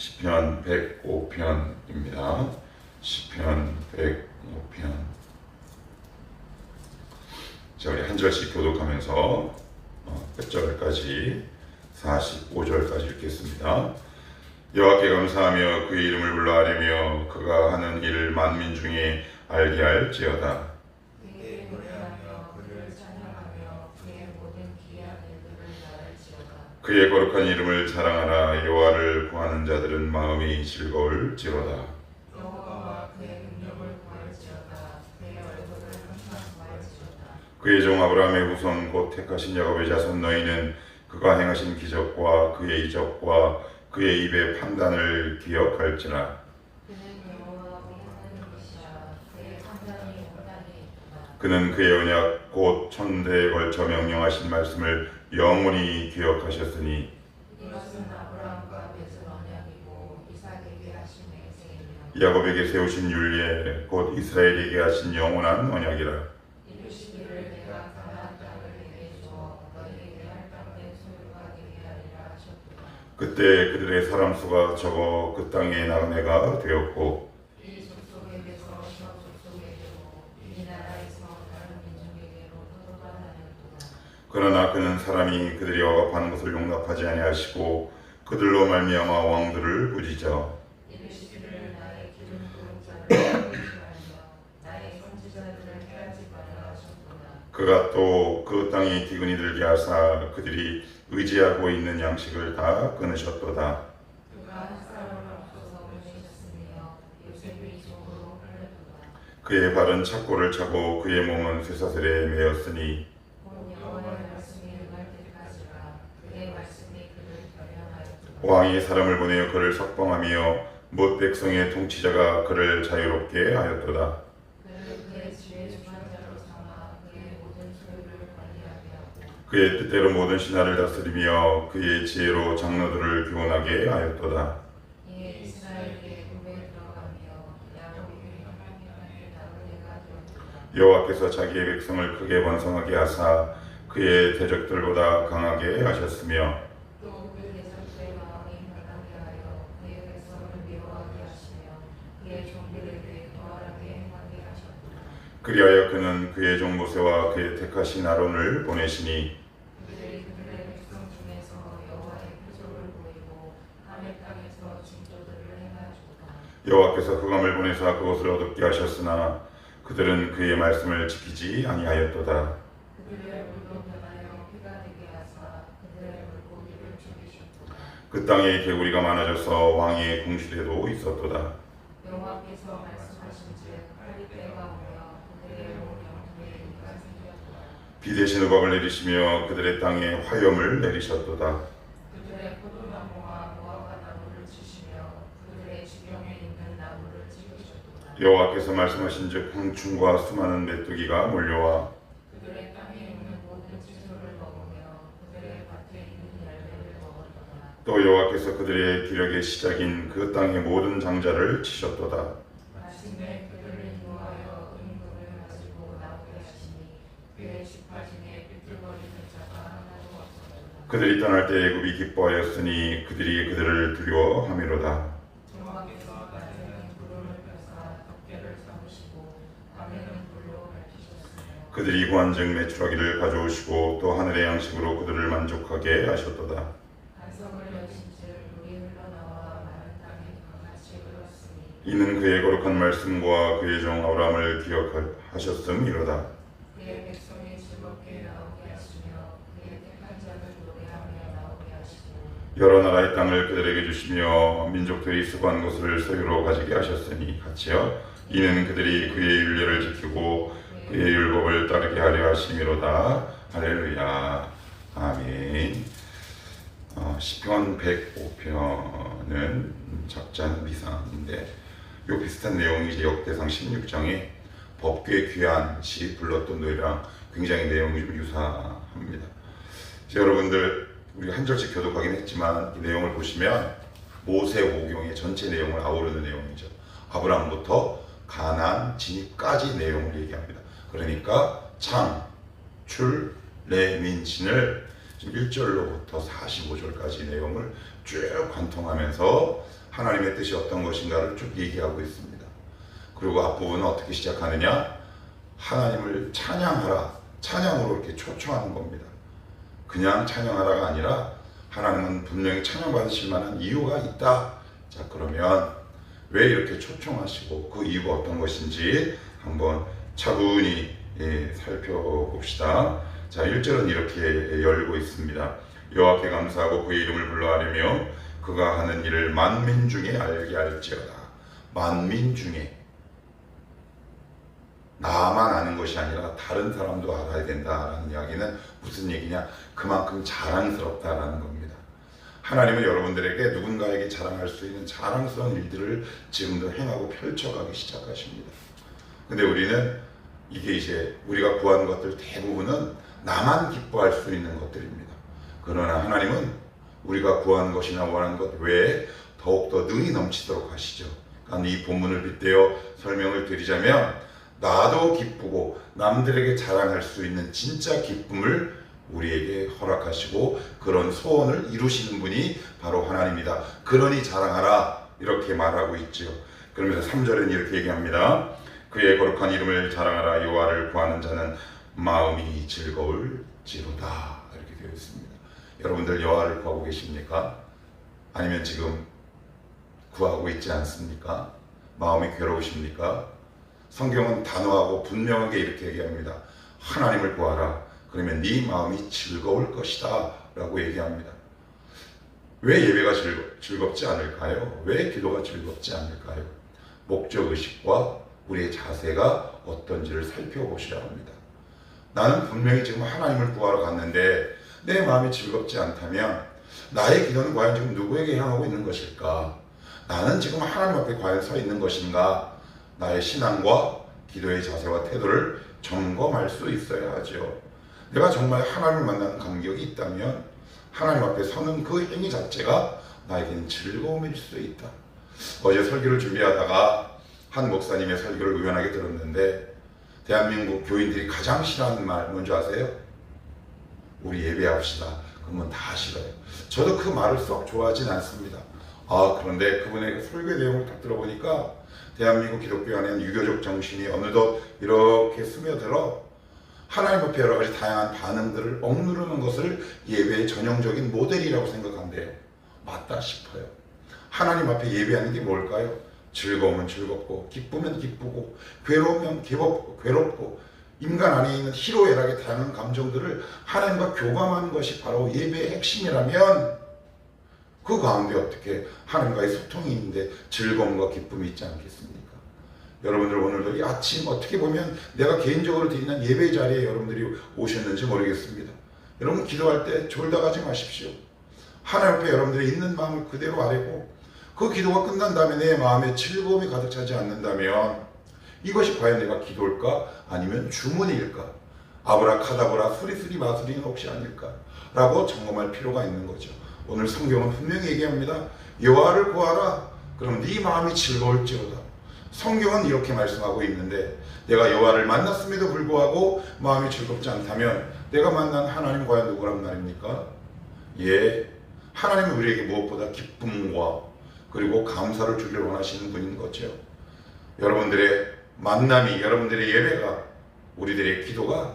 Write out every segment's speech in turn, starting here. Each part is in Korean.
시편 105편입니다. 시편 105편. 자, 우리 한 절씩 교독하면서 끝절까지 45절까지 읽겠습니다. 여호와께 감사하며 그의 이름을 불러하려며 그가 하는 일 만민 중에 알게 할지어다. 그에게 노래하며 그를 찬양하며 그의 모든 기이한 일들을 말할지어다. 그의 거룩한 이름을 자랑하라. 여호와를 구하는 자들은 마음이 즐거울지로다. 여호와와 그의 능력을 구할지어다. 그의 얼굴을 항상 구할지어다. 그의 종 아브라함의 후손 곧 택하신 야곱의 자손 너희는 그가 행하신 기적과 그의 이적과 그의 입의 판단을 기억할지라. 그는 여호와 우리 하나님이시라. 그의 판단이 온전히 있도다. 그는 그의 언약 곧 천대에 걸쳐 명령하신 말씀을 영원히 기억하셨으니 이것은 아브라함과 맺은 언약이고 이삭에게 하신 맹세이며 야곱에게 세우신 율례 곧 이스라엘에게 하신 영원한 언약이라. 이르시기를 내가 가나안 땅을 내게 주어 너희에게 할 땅의 소유가 되게 하리라 하셨도다. 그때 그들의 사람 수가 적어 그 땅의 나그네가 되었고 이 족속에게서 저 족속에게로 이 나라에서 다른 민족에게로 떠돌아다녔도다. 그러나 그는 사람이 그들이 억압하는 것을 용납하지 아니하시고 그들로 말미암아 왕들을 꾸짖어 이르시기를 나의 기름 부은 자를 회개하며 나의 선지자들을 해하지 말라 하셨도다. 그가 또 그 땅에 기근이 들게 하사 그들이 의지하고 있는 양식을 다 끊으셨도다. 그가 한 사람을 없어서 보내셨으며 요셉의 종으로 흘렸도다. 그의 발은 착고를 차고 그의 몸은 쇠사슬에 매였으니 곧 여호와의 말씀이 응할 때까지라. 그의 말씀이 그를 결연하였도다. 왕이 사람을 보내어 그를 석방하며 못 백성의 통치자가 그를 자유롭게 하였도다. 그를 그의 지혜 주관자로 삼아 그의 모든 소유를 관리하게 하고 그의 뜻대로 모든 신하를 다스리며 그의 지혜로 장로들을 교훈하게 하였도다. 이에 이스라엘의 궁에 들어가며 야곱의 하나님의 나그네가 되었도다. 여호와께서 자기의 백성을 크게 번성하게 하사 그의 대적들보다 강하게 하셨으며 또 그 대적들의 마음이 변하게 하여 그의 백성을 미워하게 하시며 그의 종들에게 거활하게 행하게 하셨도다. 그리하여 그는 그의 종 모세와 그의 택하신 아론을 보내시니 그들이 그들의 백성 중에서 여호와의 표적을 보이고 하늘 땅에서 징조들을 행하였도다. 여호와께서 흑암을 보내사 그것을 어둡게 하셨으나 그들은 그의 말씀을 지키지 아니하였도다. 그들의 물도 변하여 피가 되게 하사 그들의 물고기를 죽이셨도다. 그 땅에 개구리가 많아져서 왕의 궁시대도 있었도다. 여호와께서 말씀하신즉 빨리때가 오며 그들의 온 영토에 이가 생겼도다. 비 대신 흑암을 내리시며 그들의 땅에 화염을 내리셨도다. 그들의 포도나무와 무화과 나무를 치시며 그들의 지경에 있는 나무를 찍으셨도다. 여호와께서 말씀하신즉 황충과 수많은 메뚜기가 몰려와 그들의 땅에 있는 모든 채소를 먹으며 그들의 밭에 있는 열매를 먹었도다. 또 여호와께서 그들의 기력의 시작인 그 땅의 모든 장자를 치셨도다. 마침내 그들을 인도하여 은금을 가지고 나오게 하시니 그의 지파 중에 삐뚤거리는 자가 하나도 없었도다. 그들이 떠날 때 애굽이 기뻐하였으니 그들이 그들을 두려워함이로다. 여호와께서 낮에는 구름을 펴사 덮개를 삼으시고 밤에는 불로 밝히셨으며 그들이 구한즉 메추라기를 가져오시고 또 하늘의 양식으로 그들을 만족하게 하셨도다. 반석을 여신즉 물이 흘러나와 마른 땅에 강같이 흘렀으니 이는 그의 거룩한 말씀과 그의 종 아브라함을 기억하셨음이로다. 그의 백성이 즐겁게 나오게 하시며 그의 택한 자를 노래하며 나오게 하시고 여러 나라의 땅을 그들에게 주시며 민족들이 수고한 것을 소유로 가지게 하셨으니 같이요. 이는 그들이 그의 율례를 지키고 그의 율법을 따르게 하려 하심이로다. 할렐루야. 아멘. 시편 105편은 작자는 미상인데 요 비슷한 내용이 이제 역대상 16장에 법궤 귀한시 불렀던 노래랑 굉장히 내용이 좀 유사합니다. 여러분들 우리가 한 절씩 교독하긴 했지만 이 내용을 보시면 모세오경의 전체 내용을 아우르는 내용이죠. 아브라함부터 가나안 진입까지 내용을 얘기합니다. 그러니까 창, 출, 레, 민, 진을 지금 1절로부터 45절까지 내용을 쭉 관통하면서 하나님의 뜻이 어떤 것인가를 쭉 얘기하고 있습니다. 그리고 앞부분은 어떻게 시작하느냐? 하나님을 찬양하라, 찬양으로 이렇게 초청하는 겁니다. 그냥 찬양하라가 아니라 하나님은 분명히 찬양받으실 만한 이유가 있다. 자, 그러면 왜 이렇게 초청하시고 그 이유가 어떤 것인지 한번 차분히 살펴봅시다. 자, 1절은 이렇게 열고 있습니다. 여호와께 감사하고 그의 이름을 불러하려며 그가 하는 일을 만민 중에 알게 할지어다. 만민 중에 나만 아는 것이 아니라 다른 사람도 알아야 된다라는 이야기는 무슨 얘기냐? 그만큼 자랑스럽다라는 겁니다. 하나님은 여러분들에게 누군가에게 자랑할 수 있는 자랑스러운 일들을 지금도 행하고 펼쳐가기 시작하십니다. 근데 우리는 이게 이제 우리가 구하는 것들 대부분은 나만 기뻐할 수 있는 것들입니다. 그러나 하나님은 우리가 구하는 것이나 원하는 것 외에 더욱더 능히 넘치도록 하시죠. 그러니까 이 본문을 빗대어 설명을 드리자면 나도 기쁘고 남들에게 자랑할 수 있는 진짜 기쁨을 우리에게 허락하시고 그런 소원을 이루시는 분이 바로 하나님이다. 그러니 자랑하라 이렇게 말하고 있죠. 그러면서 3절은 이렇게 얘기합니다. 그의 거룩한 이름을 자랑하라. 여호와를 구하는 자는 마음이 즐거울지로다. 이렇게 되어 있습니다. 여러분들 여호와를 구하고 계십니까? 아니면 지금 구하고 있지 않습니까? 마음이 괴로우십니까? 성경은 단호하고 분명하게 이렇게 얘기합니다. 하나님을 구하라. 그러면 네 마음이 즐거울 것이다 라고 얘기합니다. 왜 예배가 즐겁지 않을까요? 왜 기도가 즐겁지 않을까요? 목적의식과 우리의 자세가 어떤지를 살펴보셔야 합니다. 나는 분명히 지금 하나님을 구하러 갔는데 내 마음이 즐겁지 않다면 나의 기도는 과연 지금 누구에게 향하고 있는 것일까? 나는 지금 하나님 앞에 과연 서 있는 것인가? 나의 신앙과 기도의 자세와 태도를 점검할 수 있어야 하죠. 내가 정말 하나님을 만나는 감격이 있다면 하나님 앞에 서는 그 행위 자체가 나에게는 즐거움일 수 있다. 어제 설교를 준비하다가 한 목사님의 설교를 우연하게 들었는데 대한민국 교인들이 가장 싫어하는 말 뭔지 아세요? 우리 예배합시다. 그러면 다 싫어요. 저도 그 말을 썩 좋아하진 않습니다. 그런데 그분의 설교 내용을 딱 들어보니까 대한민국 기독교 안에는 유교적 정신이 어느덧 이렇게 스며들어 하나님 앞에 여러 가지 다양한 반응들을 억누르는 것을 예배의 전형적인 모델이라고 생각한대요. 맞다 싶어요. 하나님 앞에 예배하는 게 뭘까요? 즐거우면 즐겁고 기쁘면 기쁘고 괴로우면 괴롭고 인간 안에 있는 희로애락의 다양한 감정들을 하나님과 교감하는 것이 바로 예배의 핵심이라면 그 가운데 어떻게 하나님과의 소통이 있는데 즐거움과 기쁨이 있지 않겠습니까? 여러분들 오늘도 이 아침 어떻게 보면 내가 개인적으로 드리는 예배 자리에 여러분들이 오셨는지 모르겠습니다. 여러분 기도할 때 졸다 가지 마십시오. 하나님 앞에 여러분들이 있는 마음을 그대로 아뢰고 그 기도가 끝난 다음에 내 마음에 즐거움이 가득 차지 않는다면 이것이 과연 내가 기도일까? 아니면 주문일까? 아브라카다브라 수리수리 마수리는 혹시 아닐까? 라고 점검할 필요가 있는 거죠. 오늘 성경은 분명히 얘기합니다. 여호와를 구하라. 그럼 네 마음이 즐거울지로다. 성경은 이렇게 말씀하고 있는데 내가 여호와를 만났음에도 불구하고 마음이 즐겁지 않다면 내가 만난 하나님 과연 누구란 말입니까? 하나님은 우리에게 무엇보다 기쁨과 그리고 감사를 주기를 원하시는 분인 거죠. 여러분들의 만남이, 여러분들의 예배가, 우리들의 기도가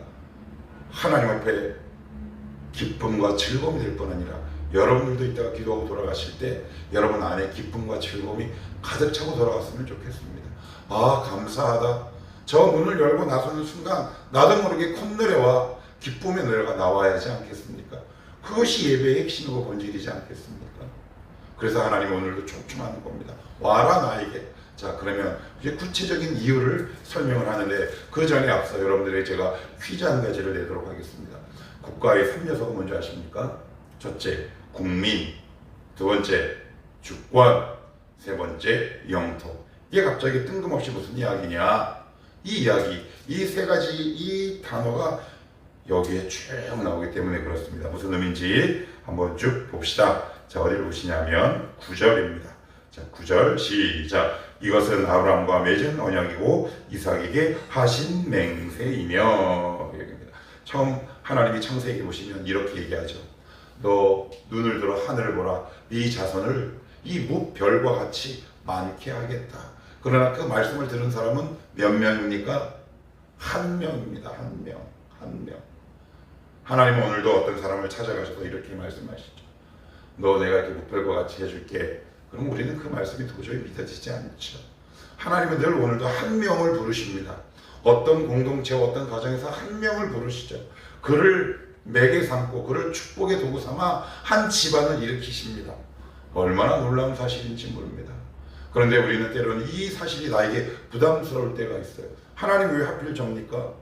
하나님 앞에 기쁨과 즐거움이 될 뿐 아니라 여러분들도 이따가 기도하고 돌아가실 때 여러분 안에 기쁨과 즐거움이 가득 차고 돌아갔으면 좋겠습니다. 감사하다. 저 문을 열고 나서는 순간 나도 모르게 콧노래와 기쁨의 노래가 나와야 하지 않겠습니까? 그것이 예배의 핵심이고 본질이지 않겠습니까? 그래서 하나님 오늘도 초청하는 겁니다. 와라 나에게. 자, 그러면 이제 구체적인 이유를 설명을 하는데 그 전에 앞서 여러분들에게 제가 퀴즈 한 가지를 내도록 하겠습니다. 국가의 3요소가 뭔지 아십니까? 첫째, 국민. 두 번째, 주권. 세 번째, 영토. 이게 갑자기 뜬금없이 무슨 이야기냐? 이 이야기, 이 세 가지 이 단어가 여기에 쭉 나오기 때문에 그렇습니다. 무슨 의미인지 한번 쭉 봅시다. 자, 어디를 보시냐면 9절입니다. 자, 9절 시작. 이것은 아브라함과 맺은 언약이고 이삭에게 하신 맹세이며. 처음 하나님이 창세기 보시면 이렇게 얘기하죠. 너 눈을 들어 하늘을 보라. 네 자손을 이 무별과 같이 많게 하겠다. 그러나 그 말씀을 들은 사람은 몇 명입니까? 한 명입니다. 한 명. 한 명. 하나님은 오늘도 어떤 사람을 찾아가셔서 이렇게 말씀하시죠. 너 내가 이렇게 무별과 같이 해줄게. 그럼 우리는 그 말씀이 도저히 믿어지지 않죠. 하나님은 늘 오늘도 한 명을 부르십니다. 어떤 공동체, 어떤 가정에서 한 명을 부르시죠. 그를 매개 삼고 그를 축복의 도구 삼아 한 집안을 일으키십니다. 얼마나 놀라운 사실인지 모릅니다. 그런데 우리는 때로는 이 사실이 나에게 부담스러울 때가 있어요. 하나님 왜 하필 접니까?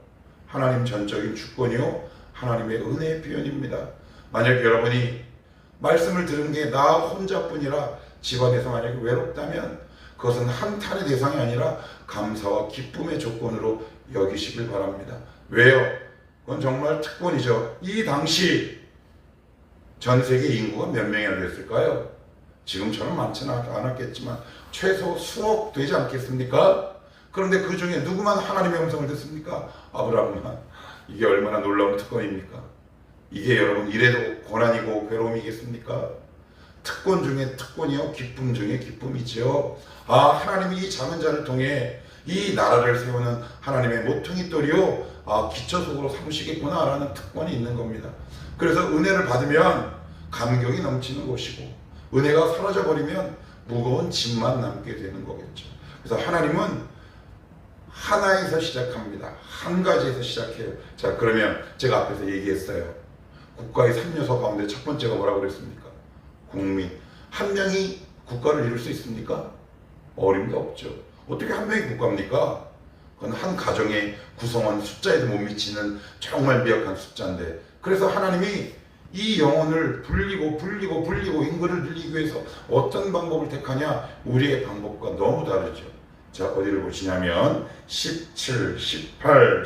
하나님 전적인 주권이요 하나님의 은혜의 표현입니다. 만약 여러분이 말씀을 들은 게 나 혼자뿐이라 집안에서 만약에 외롭다면 그것은 한탄의 대상이 아니라 감사와 기쁨의 조건으로 여기시길 바랍니다. 왜요? 그건 정말 특권이죠. 이 당시 전 세계 인구가 몇 명이나 됐을까요? 지금처럼 많지는 않았겠지만 최소 수억 되지 않겠습니까? 그런데 그 중에 누구만 하나님의 음성을 듣습니까? 아브라함만. 이게 얼마나 놀라운 특권입니까? 이게 여러분 이래도 고난이고 괴로움이겠습니까? 특권 중에 특권이요 기쁨 중에 기쁨이지요. 아, 하나님이 이 작은 자를 통해 이 나라를 세우는 하나님의 모퉁이 돌이요 기초속으로 삼으시겠구나 라는 특권이 있는 겁니다. 그래서 은혜를 받으면 감격이 넘치는 것이고 은혜가 사라져버리면 무거운 짐만 남게 되는 거겠죠. 그래서 하나님은 하나에서 시작합니다. 한 가지에서 시작해요. 자, 그러면 제가 앞에서 얘기했어요. 국가의 3요소 가운데 첫 번째가 뭐라고 그랬습니까? 국민. 한 명이 국가를 이룰 수 있습니까? 어림도 없죠. 어떻게 한 명이 국가입니까? 그건 한 가정의 구성원 숫자에도 못 미치는 정말 미약한 숫자인데, 그래서 하나님이 이 영혼을 불리고 인구를 늘리기 위해서 어떤 방법을 택하냐? 우리의 방법과 너무 다르죠. 자, 어디를 보시냐면 17, 18,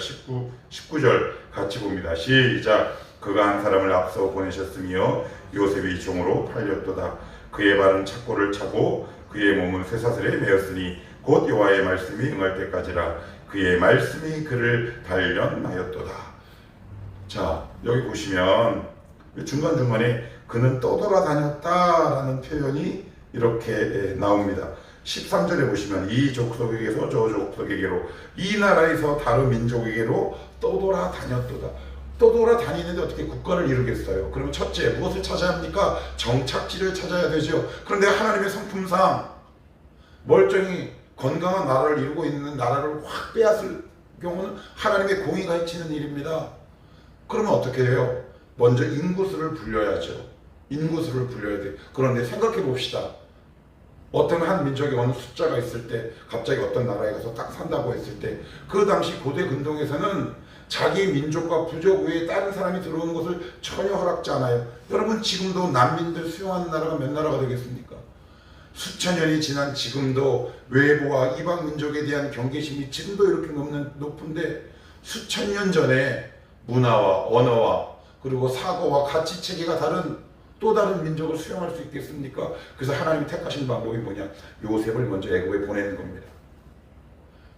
19절 같이 봅니다. 시작. 그가 한 사람을 앞서 보내셨으며 요셉이 종으로 팔렸도다. 그의 발은 착고를 차고 그의 몸은 쇠사슬에 매였으니 곧 여호와의 말씀이 응할 때까지라. 그의 말씀이 그를 단련하였도다. 자, 여기 보시면 중간중간에 그는 떠돌아다녔다라는 표현이 이렇게 나옵니다. 13절에 보시면 이 족속에게서 저 족속에게로, 이 나라에서 다른 민족에게로 떠돌아다녔도다. 떠돌아다니는데 어떻게 국가를 이루겠어요? 그러면 첫째, 무엇을 찾아야 합니까? 정착지를 찾아야 되죠. 그런데 하나님의 성품상 멀쩡히 건강한 나라를 이루고 있는 나라를 확 빼앗을 경우는 하나님의 공의가 해치는 일입니다. 그러면 어떻게 해요? 먼저 인구수를 불려야죠. 인구수를 불려야 돼. 그런데 생각해 봅시다. 어떤 한 민족의 어느 숫자가 있을 때 갑자기 어떤 나라에 가서 딱 산다고 했을 때 그 당시 고대 근동에서는 자기 민족과 부족 외에 다른 사람이 들어오는 것을 전혀 허락지 않아요. 여러분, 지금도 난민들 수용하는 나라가 몇 나라가 되겠습니까? 수천 년이 지난 지금도 외부와 이방 민족에 대한 경계심이 지금도 이렇게 높은데, 수천 년 전에 문화와 언어와 그리고 사고와 가치 체계가 다른 또 다른 민족을 수용할 수 있겠습니까? 그래서 하나님이 택하신 방법이 뭐냐? 요셉을 먼저 애굽에 보내는 겁니다.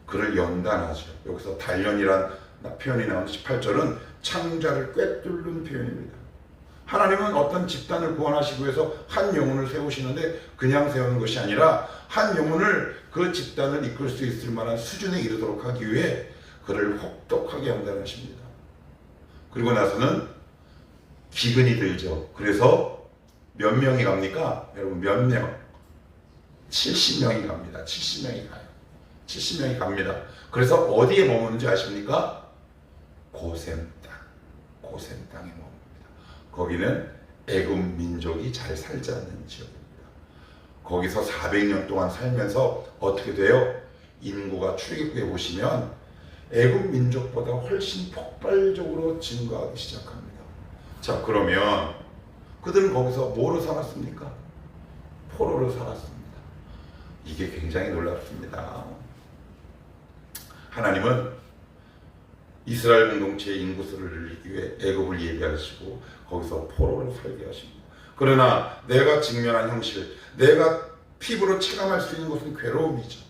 그를 연단하죠. 여기서 단련이란 표현이 나오는 18절은 창자를 꿰뚫는 표현입니다. 하나님은 어떤 집단을 구원하시기 위해서 한 영혼을 세우시는데 그냥 세우는 것이 아니라 한 영혼을 그 집단을 이끌 수 있을 만한 수준에 이르도록 하기 위해 그를 혹독하게 연단하십니다. 그리고 나서는 기근이 들죠. 그래서 몇 명이 갑니까? 여러분, 몇 명? 70명이 갑니다. 70명이 가요. 70명이 갑니다. 그래서 어디에 머무는지 아십니까? 고센 땅에 머뭅니다. 거기는 애굽 민족이 잘 살지 않는 지역입니다. 거기서 400년 동안 살면서 어떻게 돼요? 인구가 출애굽기에 보시면 애굽 민족보다 훨씬 폭발적으로 증가하기 시작합니다. 자, 그러면 그들은 거기서 뭐로 살았습니까? 포로로 살았습니다. 이게 굉장히 놀랍습니다. 하나님은 이스라엘 공동체의 인구수를 늘리기 위해 애굽을 예비하시고 거기서 포로를 살게 하십니다. 그러나 내가 직면한 현실, 내가 피부로 체감할 수 있는 것은 괴로움이죠.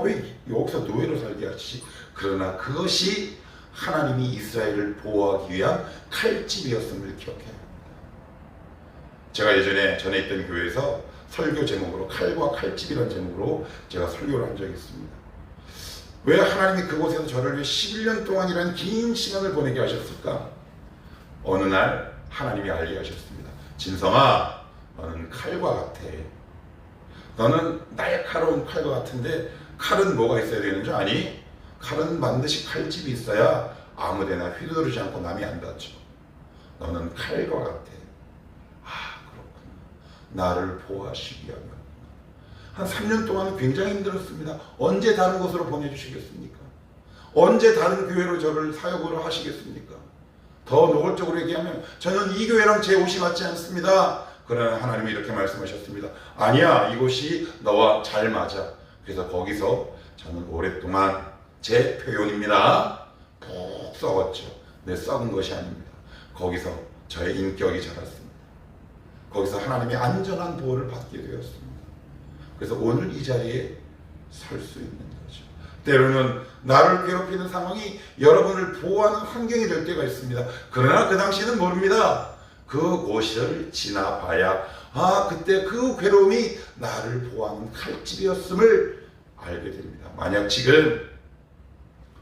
왜 여기서 노예로 살게 하시지? 그러나 그것이 하나님이 이스라엘을 보호하기 위한 칼집이었음을 기억해야 합니다. 제가 예전에 전에 있던 교회에서 설교 제목으로 칼과 칼집이라는 제목으로 제가 설교를 한 적이 있습니다. 왜 하나님이 그곳에서 저를 위해 11년 동안이라는 긴 시간을 보내게 하셨을까? 어느 날 하나님이 알게 하셨습니다. 진성아, 너는 칼과 같아. 너는 날카로운 칼과 같은데 칼은 뭐가 있어야 되는 줄 아니? 칼은 반드시 칼집이 있어야 아무데나 휘두르지 않고 남이 안 다쳐. 너는 칼과 같아. 아, 그렇구나. 나를 보호하시기 위하여. 한 3년 동안은 굉장히 힘들었습니다. 언제 다른 곳으로 보내주시겠습니까? 언제 다른 교회로 저를 사역으로 하시겠습니까? 더 노골적으로 얘기하면 저는 이 교회랑 제 옷이 맞지 않습니다. 그러나 하나님이 이렇게 말씀하셨습니다. 아니야, 이곳이 너와 잘 맞아. 그래서 거기서 저는 오랫동안 제 표현입니다. 푹 썩었죠. 내 썩은 것이 아닙니다. 거기서 저의 인격이 자랐습니다. 거기서 하나님의 안전한 보호를 받게 되었습니다. 그래서 오늘 이 자리에 설 수 있는 거죠. 때로는 나를 괴롭히는 상황이 여러분을 보호하는 환경이 될 때가 있습니다. 그러나 그 당시에는 모릅니다. 그곳을 지나봐야 그때 그 괴로움이 나를 보호하는 칼집이었음을 알게 됩니다. 만약 지금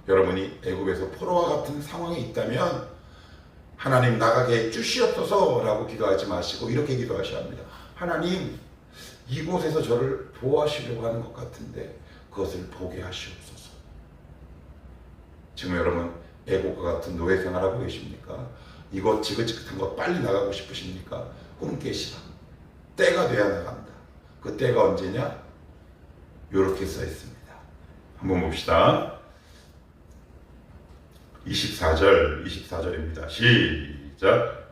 여러분이 애굽에서 포로와 같은 상황에 있다면 하나님 나가게 해주시옵소서 라고 기도하지 마시고 이렇게 기도하셔야 합니다. 하나님, 이곳에서 저를 보호하시려고 하는 것 같은데 그것을 보게 하시옵소서. 지금 여러분 애국과 같은 노예 생활하고 계십니까? 이것 지긋지긋한 거 빨리 나가고 싶으십니까? 꿈 깨시라. 때가 돼야 나간다. 그 때가 언제냐? 이렇게 써 있습니다. 한번 봅시다. 24절입니다. 시작.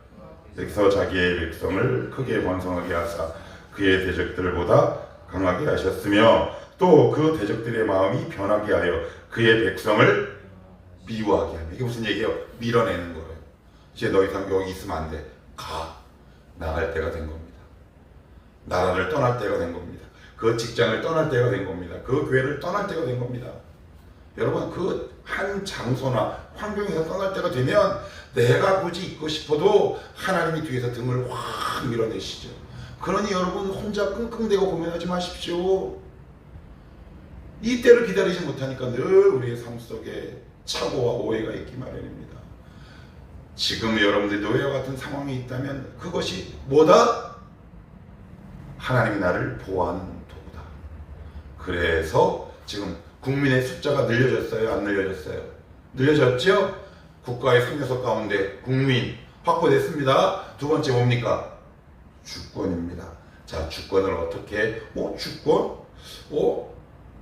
여기서 자기의 백성을 크게 번성하게 하사 그의 대적들보다 강하게 하셨으며 또 그 대적들의 마음이 변하게 하여 그의 백성을 미워하게 하며. 이게 무슨 얘기예요? 밀어내는 거예요. 이제 너 이상 여기 있으면 안 돼. 가. 나갈 때가 된 겁니다. 나라를 떠날 때가 된 겁니다. 그 직장을 떠날 때가 된 겁니다. 그 교회를 떠날 때가 된 겁니다. 여러분, 그 한 장소나 환경에서 떠날 때가 되면 내가 굳이 있고 싶어도 하나님이 뒤에서 등을 확 밀어내시죠. 그러니 여러분 혼자 끙끙대고 고민하지 마십시오. 이 때를 기다리지 못하니까 늘 우리의 삶 속에 착오와 오해가 있기 마련입니다. 지금 여러분들이 노예와 같은 상황에 있다면 그것이 뭐다? 하나님이 나를 보호하는 도구다. 그래서 지금 국민의 숫자가 늘려졌어요? 안 늘려졌어요? 늘려졌죠? 국가의 3요소 가운데 국민 확보됐습니다. 두 번째 뭡니까? 주권입니다. 자, 주권을 어떻게? 주권?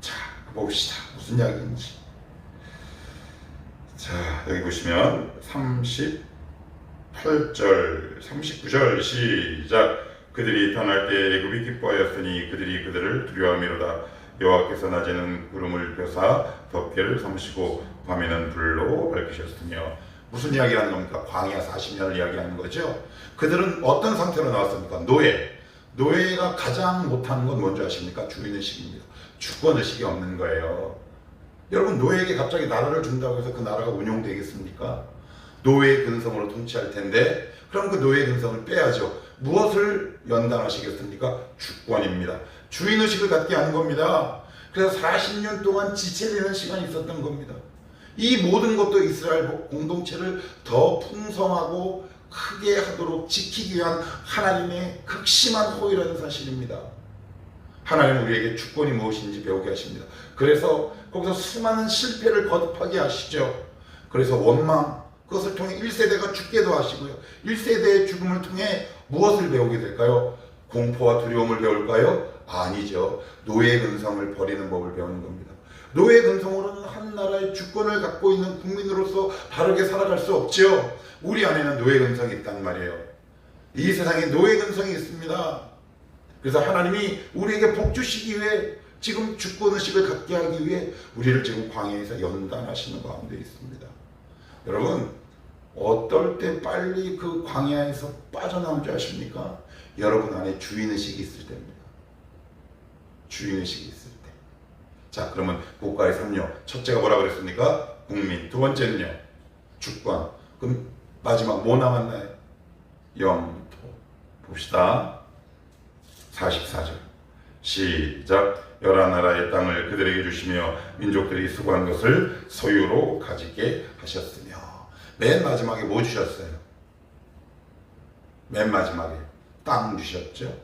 자, 봅시다. 무슨 이야기인지. 자, 여기 보시면 38절, 39절 시작. 그들이 떠날 때 애굽이 기뻐하였으니 그들이 그들을 두려워하미로다. 여호와께서 낮에는 구름을 펴사 덮개를 삼으시고 밤에는 불로 밝히셨으며. 무슨 이야기를 하는 겁니까? 광야 40년을 이야기하는 거죠. 그들은 어떤 상태로 나왔습니까? 노예가 가장 못하는 건 뭔지 아십니까? 주인의식입니다. 주권의식이 없는 거예요. 여러분, 노예에게 갑자기 나라를 준다고 해서 그 나라가 운용되겠습니까? 노예의 근성으로 통치할 텐데 그럼 그 노예의 근성을 빼야죠. 무엇을 연단하시겠습니까? 주권입니다. 주인의식을 갖게 하는 겁니다. 그래서 40년 동안 지체되는 시간이 있었던 겁니다. 이 모든 것도 이스라엘 공동체를 더 풍성하고 크게 하도록 지키기 위한 하나님의 극심한 호의라는 사실입니다. 하나님은 우리에게 주권이 무엇인지 배우게 하십니다. 그래서 거기서 수많은 실패를 거듭하게 하시죠. 그래서 원망, 그것을 통해 1세대가 죽게도 하시고요. 1세대의 죽음을 통해 무엇을 배우게 될까요? 공포와 두려움을 배울까요? 아니죠. 노예 근성을 버리는 법을 배우는 겁니다. 노예 근성으로는 한 나라의 주권을 갖고 있는 국민으로서 바르게 살아갈 수 없죠. 우리 안에는 노예 근성이 있단 말이에요. 이 세상에 노예 근성이 있습니다. 그래서 하나님이 우리에게 복 주시기 위해 지금 주권의식을 갖게 하기 위해 우리를 지금 광야에서 연단하시는 가운데 있습니다. 여러분, 어떨 때 빨리 그 광야에서 빠져나온 줄 아십니까? 여러분 안에 주인의식이 있을 때입니다. 주인의식이 있을 때. 자, 그러면 국가의 3요. 첫째가 뭐라 그랬습니까? 국민. 두 번째는요? 주권. 그럼 마지막 뭐 남았나요? 영토. 봅시다. 44절 시작. 여러 나라의 땅을 그들에게 주시며 민족들이 수고한 것을 소유로 가지게 하셨으며. 맨 마지막에 뭐 주셨어요? 맨 마지막에 땅 주셨죠?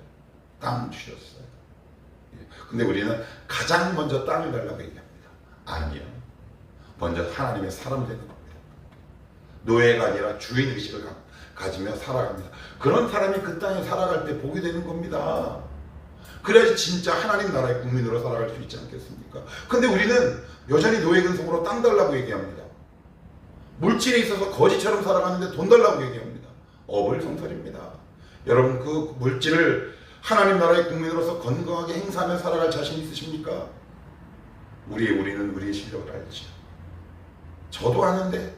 땅 주셨어요. 근데 우리는 가장 먼저 땅을 달라고 얘기합니다. 아니요. 먼저 하나님의 사람 되는 겁니다. 노예가 아니라 주인의식을 가지며 살아갑니다. 그런 사람이 그 땅에 살아갈 때 복이 되는 겁니다. 그래야지 진짜 하나님 나라의 국민으로 살아갈 수 있지 않겠습니까? 근데 우리는 여전히 노예 근성으로 땅 달라고 얘기합니다. 물질에 있어서 거지처럼 살아가는데 돈 달라고 얘기합니다. 어불성설입니다. 여러분, 그 물질을 하나님 나라의 국민으로서 건강하게 행사하며 살아갈 자신 있으십니까? 우리는 우리의 실력을 알죠. 저도 아는데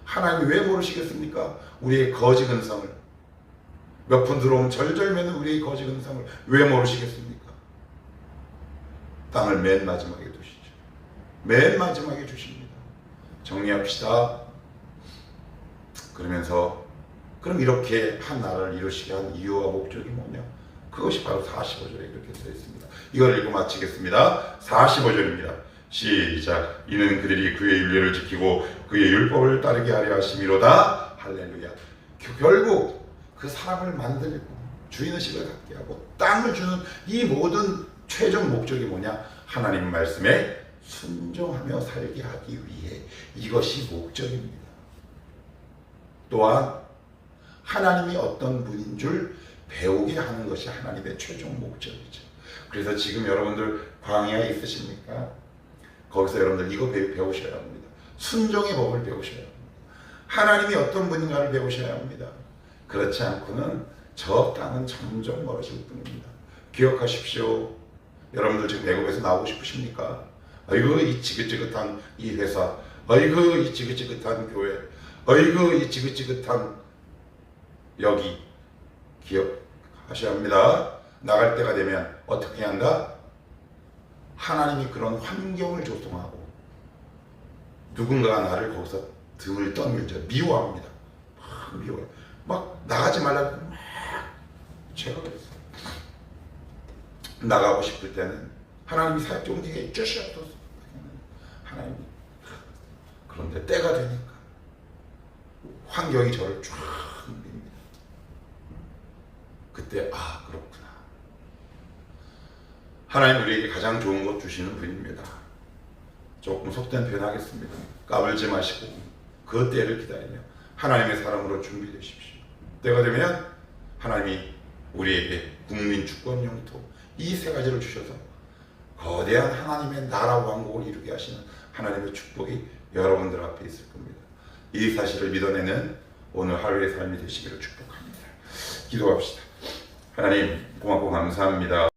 하나님 왜 모르시겠습니까? 우리의 거지 근성을, 몇 푼 들어오면 절절매는 우리의 거지 근성을 왜 모르시겠습니까? 땅을 맨 마지막에 두시죠. 맨 마지막에 주십니다. 정리합시다. 그러면서 그럼 이렇게 한 나라를 이루시게 한 이유와 목적이 뭐냐? 그것이 바로 45절에 그렇게 써 있습니다. 이걸 읽고 마치겠습니다. 45절입니다. 시작. 이는 그들이 그의 윤례를 지키고 그의 율법을 따르게 하려 하심이로다. 할렐루야. 결국 그 사람을 만들고 주인의식을 갖게 하고 땅을 주는 이 모든 최종 목적이 뭐냐? 하나님 말씀에 순종하며 살게 하기 위해 이것이 목적입니다. 또한 하나님이 어떤 분인 줄 배우게 하는 것이 하나님의 최종 목적이죠. 그래서 지금 여러분들 광야에 있으십니까? 거기서 여러분들 이거 배우셔야 합니다. 순종의 법을 배우셔야 합니다. 하나님이 어떤 분인가를 배우셔야 합니다. 그렇지 않고는 저 땅은 점점 멀어질 뿐입니다. 기억하십시오. 여러분들 지금 애굽에서 나오고 싶으십니까? 아이고 이 지긋지긋한 이 회사, 아이고 이 지긋지긋한 교회, 아이고 이 지긋지긋한 여기 기억하셔야 합니다. 나갈 때가 되면 어떻게 한다? 하나님이 그런 환경을 조성하고 누군가가 나를 거기서 등을 떠밀죠. 미워합니다. 막 미워요. 막 나가지 말라고 막 제가 그랬어요. 나가고 싶을 때는 하나님이 살짝 움직여 주시옵소서. 하나님이. 그런데 때가 되니까 환경이 저를 쫙 밀립니다. 그때 그렇구나. 하나님 우리에게 가장 좋은 것 주시는 분입니다. 조금 속된 표현 하겠습니다. 까불지 마시고 그 때를 기다리며 하나님의 사람으로 준비되십시오. 때가 되면 하나님이 우리에게 국민, 주권, 영토 이 세 가지를 주셔서 거대한 하나님의 나라 왕국을 이루게 하시는 하나님의 축복이 여러분들 앞에 있을 겁니다. 이 사실을 믿어내는 오늘 하루의 삶이 되시기를 축복합니다. 기도합시다. 하나님 고맙고 감사합니다.